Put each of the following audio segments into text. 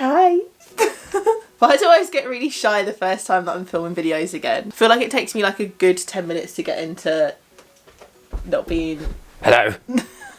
Hi. Why do I always get really shy the first time that I'm filming videos again? I feel like it takes me like a good 10 minutes to get into not being... Hello.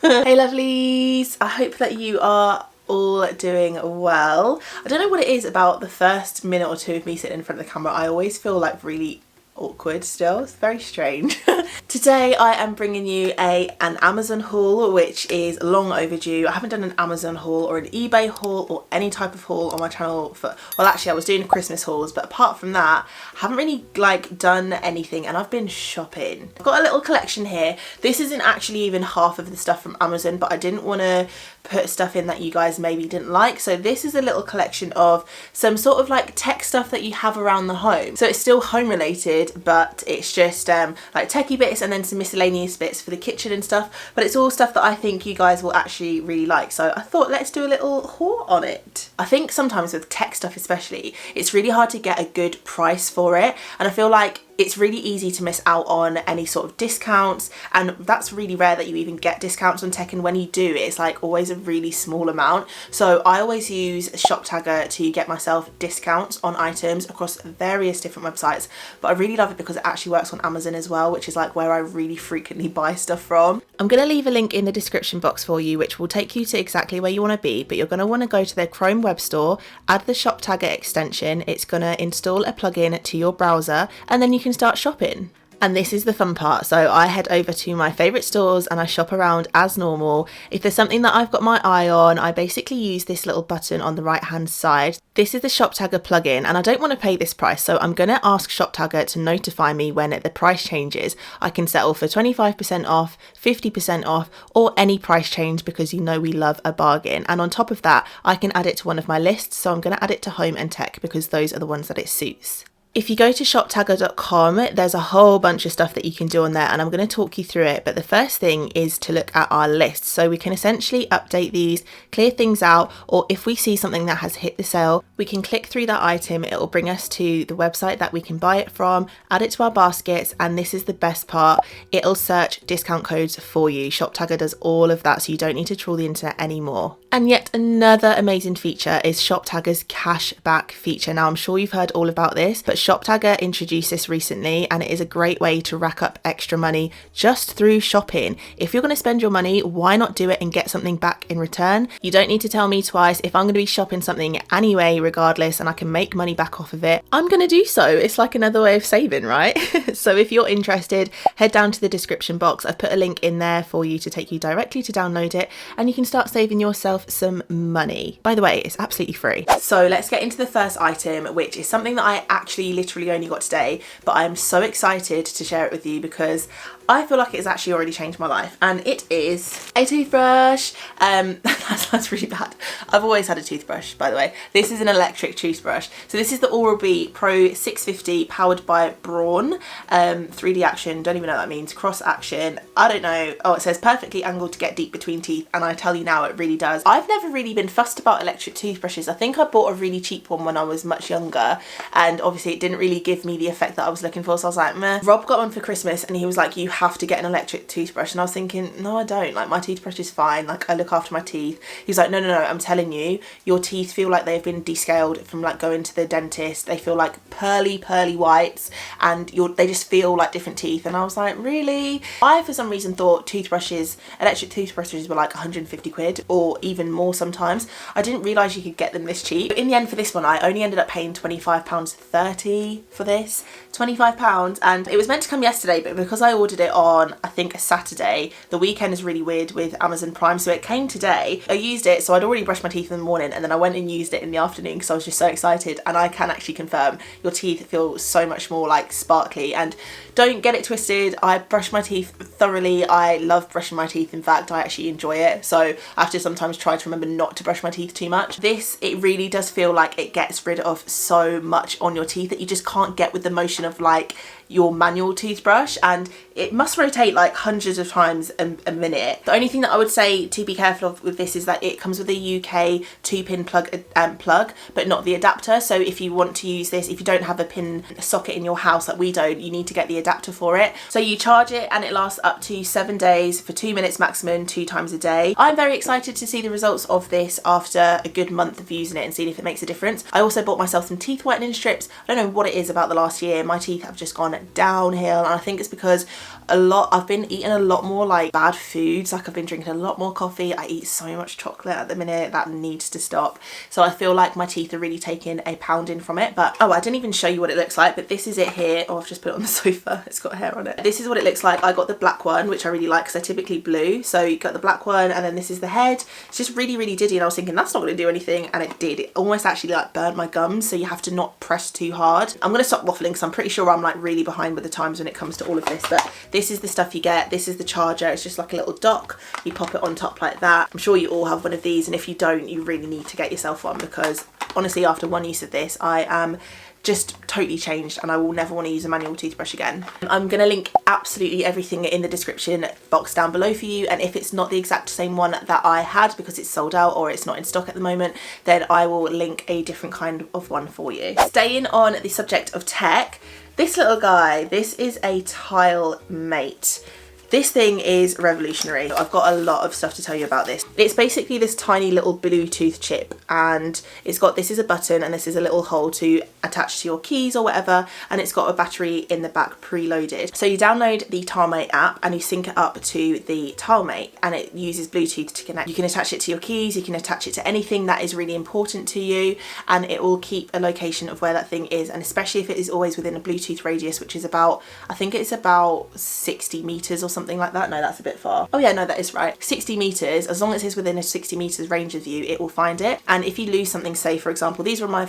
Hey lovelies, I hope that you are all doing well. I don't know what it is about the first minute or two of me sitting in front of the camera. I always feel like really awkward still. It's very strange. Today I am bringing you an Amazon haul, which is long overdue. I haven't done an Amazon haul or an eBay haul or any type of haul on my channel for, well actually I was doing Christmas hauls, but apart from that I haven't really like done anything, and I've been shopping. I've got a little collection here. This isn't actually even half of the stuff from Amazon, but I didn't want to put stuff in that you guys maybe didn't like. So this is a little collection of some sort of like tech stuff that you have around the home. So it's still home related, but it's just like techie bits and then some miscellaneous bits for the kitchen and stuff. But it's all stuff that I think you guys will actually really like. So I thought let's do a little haul on it. I think sometimes with tech stuff especially, it's really hard to get a good price for it. And I feel like it's really easy to miss out on any sort of discounts, and that's really rare that you even get discounts on tech, and when you do it's like always a really small amount. So I always use Shoptagger to get myself discounts on items across various different websites, but I really love it because it actually works on Amazon as well, which is like where I really frequently buy stuff from. I'm going to leave a link in the description box for you which will take you to exactly where you want to be, but you're going to want to go to their Chrome web store, add the Shoptagger extension. It's going to install a plugin to your browser, and then you can start shopping. And this is the fun part. So I head over to my favourite stores and I shop around as normal. If there's something that I've got my eye on, I basically use this little button on the right hand side. This is the Shoptagger plugin, and I don't want to pay this price, so I'm going to ask Shoptagger to notify me when the price changes. I can settle for 25% off, 50% off, or any price change, because you know we love a bargain. And on top of that, I can add it to one of my lists, so I'm going to add it to home and tech because those are the ones that it suits. If you go to shoptagger.com, there's a whole bunch of stuff that you can do on there, and I'm going to talk you through it. But the first thing is to look at our list. So we can essentially update these, clear things out, or if we see something that has hit the sale, we can click through that item. It will bring us to the website that we can buy it from, add it to our baskets, and this is the best part. It'll search discount codes for you. Shoptagger does all of that, so you don't need to trawl the internet anymore. And yet another amazing feature is Shoptagger's cashback feature. Now I'm sure you've heard all about this, but Shoptagger introduced this recently, and it is a great way to rack up extra money just through shopping. If you're going to spend your money, why not do it and get something back in return? You don't need to tell me twice. If I'm going to be shopping something anyway, regardless, and I can make money back off of it, I'm going to do so. It's like another way of saving, right? So if you're interested, head down to the description box. I've put a link in there for you to take you directly to download it, and you can start saving yourself some money. By the way, it's absolutely free. So let's get into the first item, which is something that I actually literally only got today, but I'm so excited to share it with you because I feel like it's actually already changed my life, and it is a toothbrush. That's really bad. I've always had a toothbrush, by the way. This is an electric toothbrush. So this is the Oral-B Pro 650 powered by Braun. 3D action, don't even know what that means. Cross action, I don't know. Oh, it says perfectly angled to get deep between teeth, and I tell you now, it really does. I've never really been fussed about electric toothbrushes. I think I bought a really cheap one when I was much younger, and obviously it didn't really give me the effect that I was looking for, so I was like, meh. Rob got one for Christmas and he was like, you have to get an electric toothbrush, and I was thinking, no I don't, like my toothbrush is fine, like I look after my teeth. He was like, no, I'm telling you, your teeth feel like they've been descaled from like going to the dentist. They feel like pearly whites, and they just feel like different teeth. And I was like, really? I for some reason thought electric toothbrushes were like 150 quid or even more sometimes. I didn't realise you could get them this cheap. But in the end for this one I only ended up paying £25.30 for this. £25, and it was meant to come yesterday, but because I ordered it on I think a Saturday, the weekend is really weird with Amazon Prime, so it came today. I used it, so I'd already brushed my teeth in the morning, and then I went and used it in the afternoon because I was just so excited. And I can actually confirm your teeth feel so much more like sparkly, and don't get it twisted, I brush my teeth thoroughly. I love brushing my teeth. In fact, I actually enjoy it, so I have to sometimes try to remember not to brush my teeth too much. This, it really does feel like it gets rid of so much on your teeth that you just can't get with the motion of like your manual toothbrush, and it must rotate like hundreds of times a minute. The only thing that I would say to be careful of with this is that it comes with a UK 2-pin plug, but not the adapter. So if you want to use this, if you don't have a pin socket in your house like we don't, you need to get the adapter for it. So you charge it and it lasts up to 7 days for 2 minutes maximum, 2 times a day. I'm very excited to see the results of this after a good month of using it and seeing if it makes a difference. I also bought myself some teeth whitening strips. I don't know what it is about the last year. My teeth have just gone downhill, and I think it's because I've been eating a lot more like bad foods. Like I've been drinking a lot more coffee. I eat so much chocolate at the minute. That needs to stop. So I feel like my teeth are really taking a pounding from it. But oh, I didn't even show you what it looks like, but this is it here. Oh, I've just put it on the sofa. It's got hair on it. This is what it looks like. I got the black one, which I really like because they're typically blue. So you got the black one, and then this is the head. It's just really, really diddy, and I was thinking that's not going to do anything, and it did. It almost actually like burnt my gums, so you have to not press too hard. I'm going to stop waffling because I'm pretty sure I'm like really behind with the times when it comes to all of this, but this is the stuff you get. This is the charger. It's just like a little dock. You pop it on top like that. I'm sure you all have one of these, and if you don't, you really need to get yourself one, because honestly after one use of this I am just totally changed, and I will never want to use a manual toothbrush again. I'm going to link absolutely everything in the description box down below for you, and if it's not the exact same one that I had because it's sold out or it's not in stock at the moment, then I will link a different kind of one for you. Staying on the subject of tech, this little guy, this is a Tilemate. This thing is revolutionary. I've got a lot of stuff to tell you about this. It's basically this tiny little Bluetooth chip, and it's got, this is a button and this is a little hole to attach to your keys or whatever, and it's got a battery in the back preloaded. So you download the Tilemate app and you sync it up to the Tilemate, and it uses Bluetooth to connect. You can attach it to your keys, you can attach it to anything that is really important to you, and it will keep a location of where that thing is, and especially if it is always within a Bluetooth radius, which is about, I think it's about 60 meters or something like that. No, that's a bit far. Oh yeah, no, that is right. 60 meters. As long as it's within a 60 meters range of you, it will find it. And if you lose something, say for example, these are my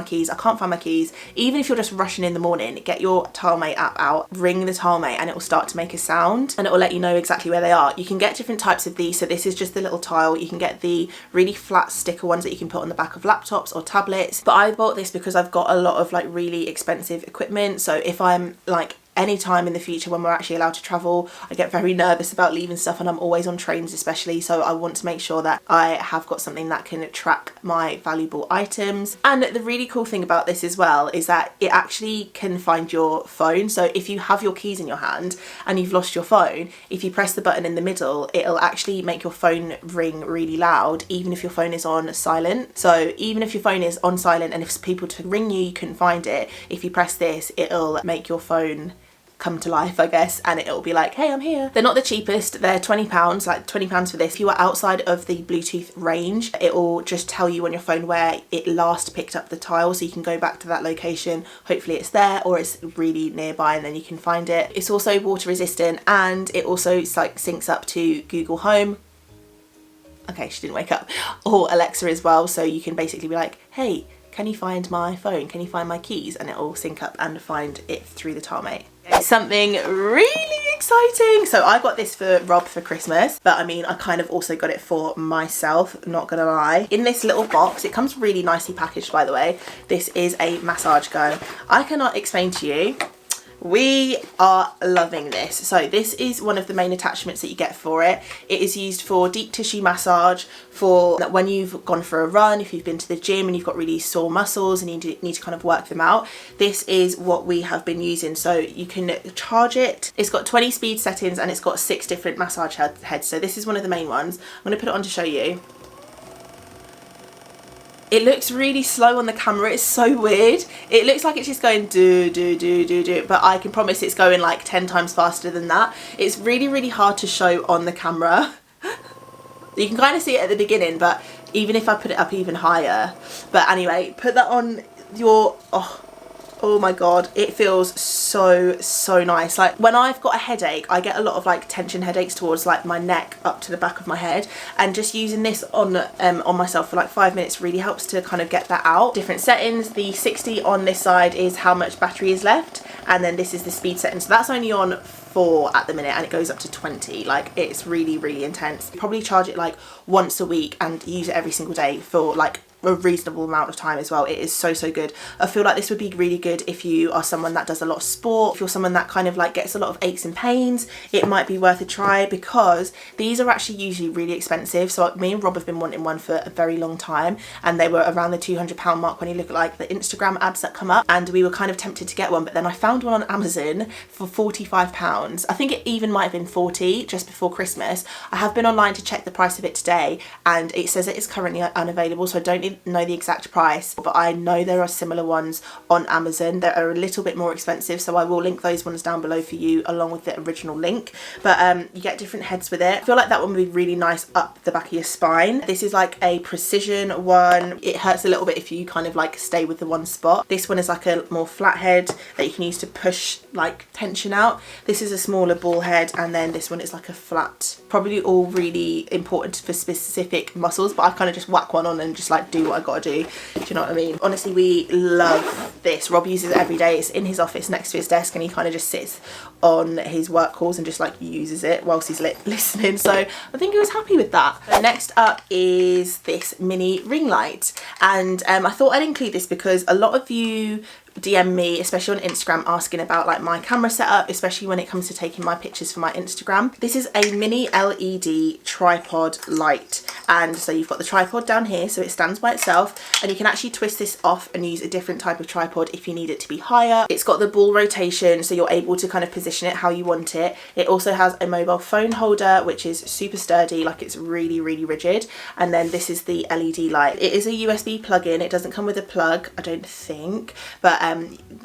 keys. I can't find my keys. Even if you're just rushing in the morning, get your Tilemate app out, ring the Tilemate, and it will start to make a sound, and it will let you know exactly where they are. You can get different types of these. So this is just the little tile. You can get the really flat sticker ones that you can put on the back of laptops or tablets. But I bought this because I've got a lot of like really expensive equipment. So if I'm like any time in the future when we're actually allowed to travel, I get very nervous about leaving stuff, and I'm always on trains especially, so I want to make sure that I have got something that can track my valuable items. And the really cool thing about this as well is that it actually can find your phone. So if you have your keys in your hand and you've lost your phone, if you press the button in the middle, it'll actually make your phone ring really loud even if your phone is on silent. So even if your phone is on silent and if people to ring you, you couldn't find it, if you press this, it'll make your phone come to life, I guess, and it'll be like, hey, I'm here. They're not the cheapest. They're £20, like £20 for this. If you are outside of the Bluetooth range, it will just tell you on your phone where it last picked up the tile, so you can go back to that location. Hopefully it's there or it's really nearby, and then you can find it. It's also water resistant, and it also like syncs up to Google Home. Okay, she didn't wake up. Or Alexa as well, so you can basically be like, hey, can you find my phone? Can you find my keys? And it will sync up and find it through the Tilemate. Something really exciting. So I got this for Rob for Christmas, but I mean I kind of also got it for myself, not gonna lie. In this little box, it comes really nicely packaged, by the way. This is a massage gun. I cannot explain to you, we are loving this. So this is one of the main attachments that you get for it. It is used for deep tissue massage, for when you've gone for a run, if you've been to the gym and you've got really sore muscles and you need to kind of work them out. This is what we have been using. So you can charge it. It's got 20 speed settings and it's got 6 different massage heads. So this is one of the main ones. I'm going to put it on to show you. It looks really slow on the camera. It's so weird. It looks like it's just going do, do, do, do, do, but I can promise it's going like 10 times faster than that. It's really, really hard to show on the camera. You can kind of see it at the beginning, but even if I put it up even higher. But anyway, put that on your, oh my god, it feels so nice. Like when I've got a headache, I get a lot of like tension headaches towards like my neck up to the back of my head, and just using this on myself for like 5 minutes really helps to kind of get that out. Different settings. The 60 on this side is how much battery is left, and then this is the speed setting, so that's only on 4 at the minute, and it goes up to 20. Like it's really intense. Probably charge it like once a week and use it every single day for like a reasonable amount of time as well. It is so good. I feel like this would be really good if you are someone that does a lot of sport, if you're someone that kind of like gets a lot of aches and pains. It might be worth a try because these are actually usually really expensive. So me and Rob have been wanting one for a very long time, and they were around the £200 mark when you look at like the Instagram ads that come up, and we were kind of tempted to get one, but then I found one on Amazon for £45. I think it even might have been 40 just before Christmas. I have been online to check the price of it today, and it says it is currently unavailable, so I don't know the exact price, but I know there are similar ones on Amazon that are a little bit more expensive, so I will link those ones down below for you along with the original link. But you get different heads with it. I feel like that one would be really nice up the back of your spine. This is like a precision one. It hurts a little bit if you kind of like stay with the one spot. This one is like a more flat head that you can use to push like tension out. This is a smaller ball head, and then this one is like a flat. Probably all really important for specific muscles, but I kind of just whack one on and just like do what I gotta do. Do you know what I mean? Honestly, we love this. Rob uses it every day. It's in his office next to his desk, and he kind of just sits on his work calls and just like uses it whilst he's listening. So I think he was happy with that. Next up is this mini ring light, and I thought I'd include this because a lot of you DM me, especially on Instagram, asking about like my camera setup, especially when it comes to taking my pictures for my Instagram. This is a mini LED tripod light, and so you've got the tripod down here, so it stands by itself, and you can actually twist this off and use a different type of tripod if you need it to be higher. It's got the ball rotation, so you're able to kind of position it how you want it. It also has a mobile phone holder, which is super sturdy, like it's really rigid. And then this is the LED light. It is a USB plug-in. It doesn't come with a plug, I don't think, but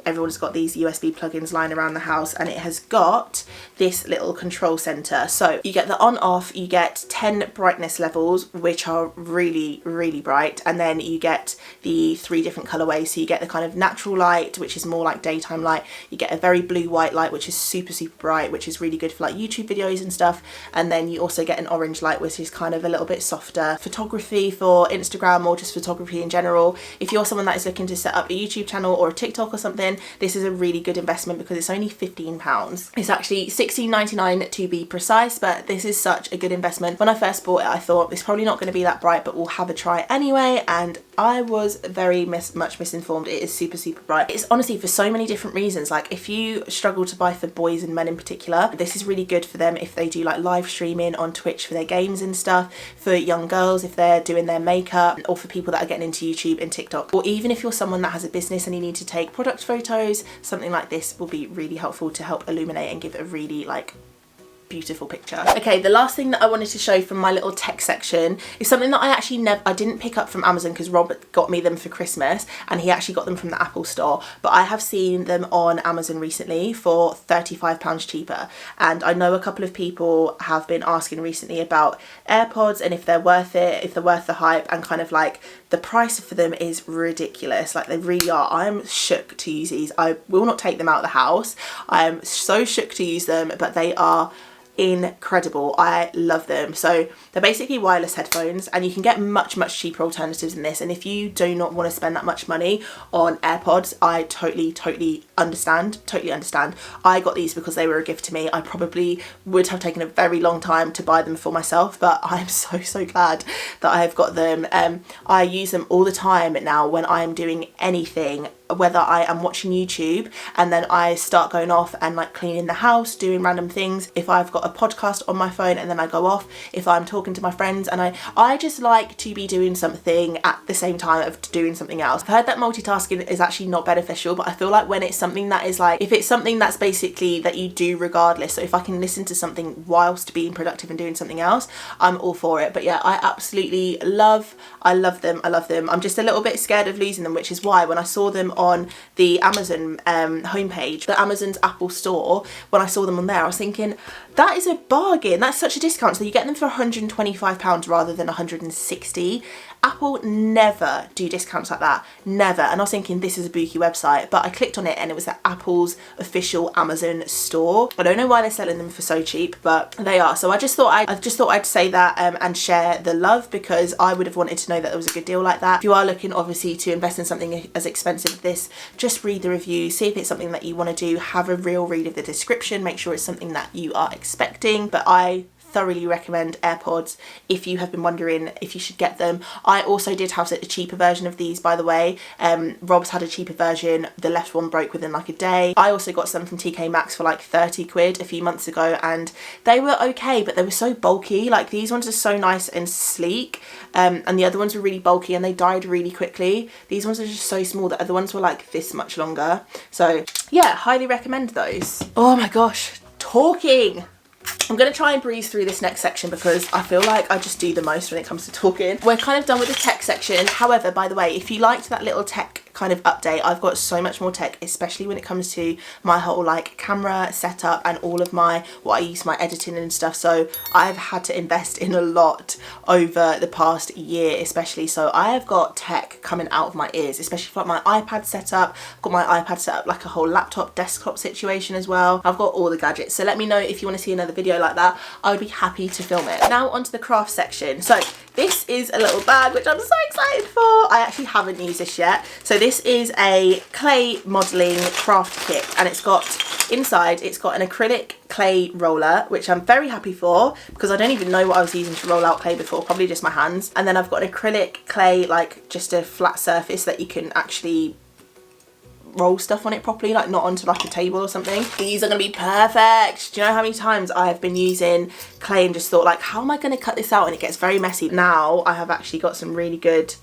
everyone's got these USB plugins lying around the house, and it has got this little control center. So you get the on off, you get 10 brightness levels, which are really bright, and then you get the 3 different colorways. So you get the kind of natural light, which is more like daytime light, you get a very blue white light, which is super bright, which is really good for like YouTube videos and stuff, and then you also get an orange light, which is kind of a little bit softer photography for Instagram, or just photography in general. If you're someone that is looking to set up a YouTube channel or a TikTok or something, this is a really good investment because it's only £15. It's actually £16.99 to be precise, but this is such a good investment. When I first bought it, I thought it's probably not going to be that bright, but we'll have a try anyway, and I was very much misinformed. It is super bright. It's honestly for so many different reasons. Like if you struggle to buy for boys and men in particular, this is really good for them if they do like live streaming on Twitch for their games and stuff, for young girls if they're doing their makeup, or for people that are getting into YouTube and TikTok, or even if you're someone that has a business and you need to take product photos, something like this will be really helpful to help illuminate and give a really like beautiful picture. Okay, the last thing that I wanted to show from my little tech section is something that I didn't pick up from Amazon because Robert got me them for Christmas, and he actually got them from the Apple store, but I have seen them on Amazon recently for £35 cheaper, and I know a couple of people have been asking recently about AirPods and if they're worth it, if they're worth the hype, and kind of like the price for them is ridiculous. Like they really are. I'm shook to use these. I will not take them out of the house. I'm so shook to use them, but they are incredible. I love them. So they're basically wireless headphones, and you can get much cheaper alternatives than this, and if you do not want to spend that much money on AirPods, I totally understand. I got these because they were a gift to me. I probably would have taken a very long time to buy them for myself, but I'm so glad that I have got them. I use them all the time now when I'm doing anything, whether I am watching YouTube and then I start going off and like cleaning the house, doing random things, if I've got a podcast on my phone and then I go off, if I'm talking to my friends, and I just like to be doing something at the same time of doing something else. I've heard that multitasking is actually not beneficial, but I feel like when it's something that is like, if it's something that's basically that you do regardless, so if I can listen to something whilst being productive and doing something else, I'm all for it. But yeah, I absolutely love them. I'm just a little bit scared of losing them, which is why when I saw them on the Amazon homepage, the Amazon's Apple store, when I saw them on there, I was thinking, that is a bargain. That's such a discount. So you get them for £125 rather than £160. Apple never do discounts like that, never. And I was thinking this is a bookie website, but I clicked on it and it was Apple's official Amazon store. I don't know why they're selling them for so cheap, but they are. So I just thought I'd say that and share the love, because I would have wanted to know that there was a good deal like that. If you are looking obviously to invest in something as expensive as this, just read the review, see if it's something that you want to do, have a real read of the description, make sure it's something that you are expecting. But I thoroughly recommend AirPods if you have been wondering if you should get them. I also did have a cheaper version of these, by the way. Rob's had a cheaper version. The left one broke within like a day. I also got some from TK Maxx for like 30 quid a few months ago, and they were okay, but they were so bulky. Like, these ones are so nice and sleek, and the other ones were really bulky and they died really quickly. These ones are just so small. The other ones were like this much longer. So yeah, highly recommend those. Oh my gosh, talking. I'm going to try and breeze through this next section because I feel like I just do the most when it comes to talking. We're kind of done with the tech section. However, by the way, if you liked that little tech kind of update, I've got so much more tech, especially when it comes to my whole like camera setup and all of my what I use for my editing and stuff. So I've had to invest in a lot over the past year, especially. So I have got tech coming out of my ears, especially for like my iPad setup. I've got my iPad set up like a whole laptop desktop situation as well. I've got all the gadgets. So let me know if you want to see another video like that. I would be happy to film it. Now onto the craft section. So this is a little bag which I'm so excited for. I actually haven't used this yet. So this is a clay modelling craft kit, and it's got inside, it's got an acrylic clay roller, which I'm very happy for because I don't even know what I was using to roll out clay before, probably just my hands. And then I've got an acrylic clay, like just a flat surface that you can actually roll stuff on it properly, like not onto like a table or something. These are gonna be perfect. Do you know how many times I have been using clay and just thought like, how am I gonna cut this out, and it gets very messy. Now I have actually got some really good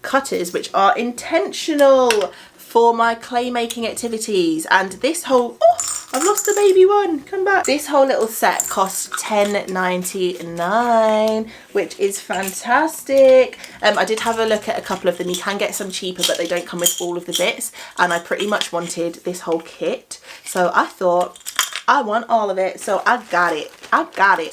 cutters which are intentional for my clay making activities. And this whole, oh, I've lost the baby one, come back. This whole little set cost $10.99, which is fantastic. I did have a look at a couple of them. You can get some cheaper, but they don't come with all of the bits, and I pretty much wanted this whole kit, so I thought I want all of it, so I got it.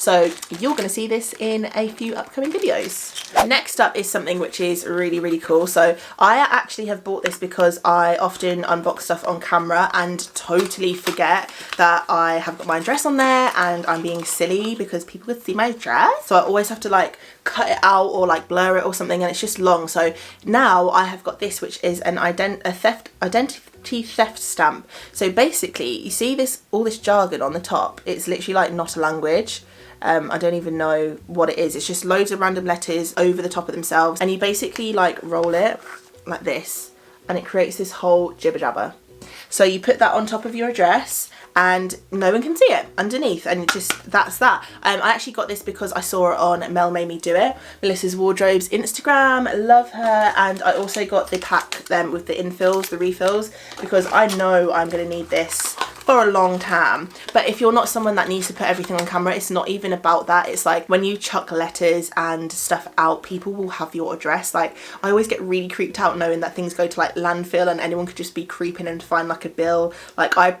So you're gonna see this in a few upcoming videos. Next up is something which is really, really cool. So I actually have bought this because I often unbox stuff on camera and totally forget that I have got my dress on there and I'm being silly because people could see my dress. So I always have to like cut it out or like blur it or something, and it's just long. So now I have got this, which is an identity theft stamp. So basically, you see this, all this jargon on the top, it's literally like not a language. I don't even know what it is. It's just loads of random letters over the top of themselves, and you basically like roll it like this and it creates this whole jibber jabber. So you put that on top of your address and no one can see it underneath, and just that's that. I actually got this because I saw it on Mel Made Me Do It, Melissa's Wardrobe's Instagram. Love her. And I also got the pack with the infills, the refills, because I know I'm going to need this for a long time. But if you're not someone that needs to put everything on camera, it's not even about that. It's like when you chuck letters and stuff out, people will have your address. Like, I always get really creeped out knowing that things go to like landfill and anyone could just be creeping in to find like a bill. Like I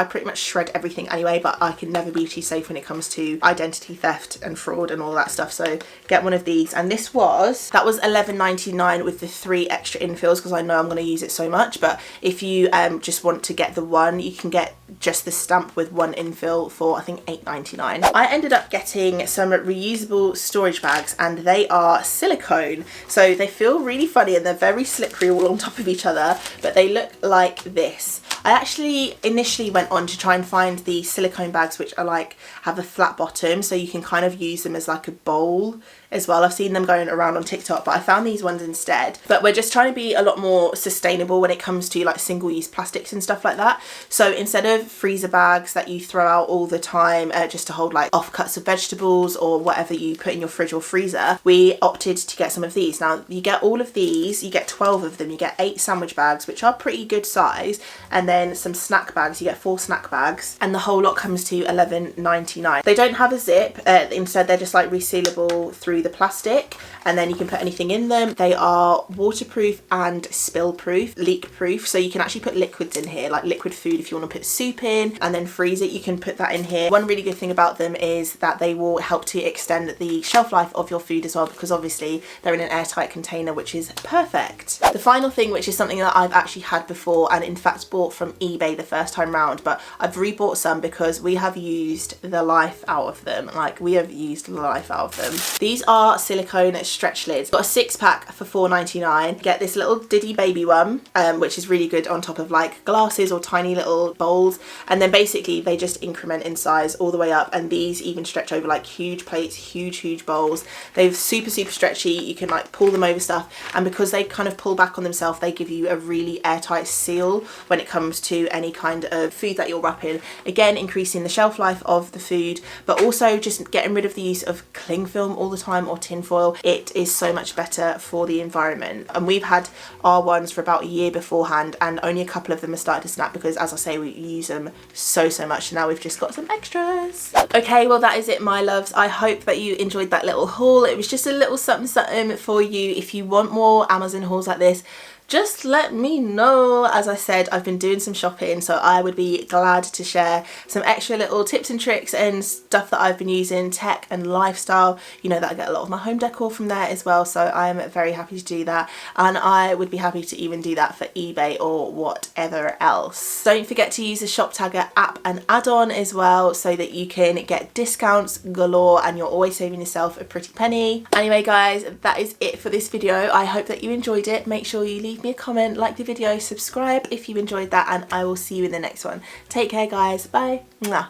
pretty much shred everything anyway, but I can never be too safe when it comes to identity theft and fraud and all that stuff. So get one of these, and that was $11.99 with the 3 extra infills because I know I'm going to use it so much. But if you just want to get the one, you can get just the stamp with 1 infill for I think $8.99. I ended up getting some reusable storage bags, and they are silicone, so they feel really funny and they're very slippery all on top of each other, but they look like this. I actually initially went on to try and find the silicone bags which are like have a flat bottom, so you can kind of use them as like a bowl as well. I've seen them going around on TikTok, but I found these ones instead. But we're just trying to be a lot more sustainable when it comes to like single-use plastics and stuff like that. So instead of freezer bags that you throw out all the time just to hold like offcuts of vegetables or whatever you put in your fridge or freezer, we opted to get some of these. Now you get all of these, you get 12 of them, you get 8 sandwich bags, which are pretty good size, and then some snack bags. You get 4 snack bags, and the whole lot comes to $11.99. They don't have a zip, instead they're just like resealable through the plastic, and then you can put anything in them. They are waterproof and spill proof, leak proof, so you can actually put liquids in here, like liquid food if you want to put soup in and then freeze it, you can put that in here. One really good thing about them is that they will help to extend the shelf life of your food as well, because obviously they're in an airtight container, which is perfect. The final thing, which is something that I've actually had before and in fact bought from eBay the first time round, but I've rebought some because we have used the life out of them. Like, we have used the life out of them. These are are silicone stretch lids. Got a 6-pack for £4.99. Get this little Diddy baby one, which is really good on top of like glasses or tiny little bowls, and then basically they just increment in size all the way up, and these even stretch over like huge plates, huge bowls. They're super stretchy. You can like pull them over stuff, and because they kind of pull back on themselves, they give you a really airtight seal when it comes to any kind of food that you're wrapping. Again, increasing the shelf life of the food, but also just getting rid of the use of cling film all the time or tin foil. It is so much better for the environment, and we've had our ones for about a year beforehand, and only a couple of them have started to snap because, as I say, we use them so much, so now we've just got some extras. Okay, well that is it, my loves. I hope that you enjoyed that little haul. It was just a little something for you. If you want more Amazon hauls like this, just let me know. As I said, I've been doing some shopping, so I would be glad to share some extra little tips and tricks and stuff that I've been using, tech and lifestyle. You know that I get a lot of my home decor from there as well, so I'm very happy to do that, and I would be happy to even do that for eBay or whatever else. Don't forget to use the Shoptagger app and add-on as well, so that you can get discounts galore and you're always saving yourself a pretty penny. Anyway guys, that is it for this video. I hope that you enjoyed it. Make sure you leave me a comment, like the video, subscribe if you enjoyed that, and I will see you in the next one. Take care guys, bye. Mwah.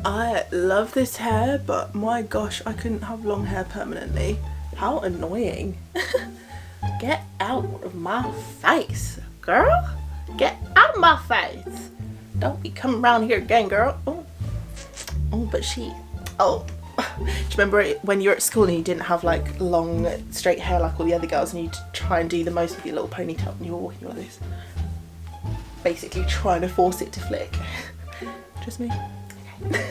I love this hair, but my gosh, I couldn't have long hair permanently. How annoying. Get out of my face, girl. Get out of my face. Don't be coming around here again, girl. Oh, but she, oh. Do you remember when you were at school and you didn't have like long straight hair like all the other girls, and you'd try and do the most with your little ponytail and you were walking like this, basically trying to force it to flick? Just me? Okay.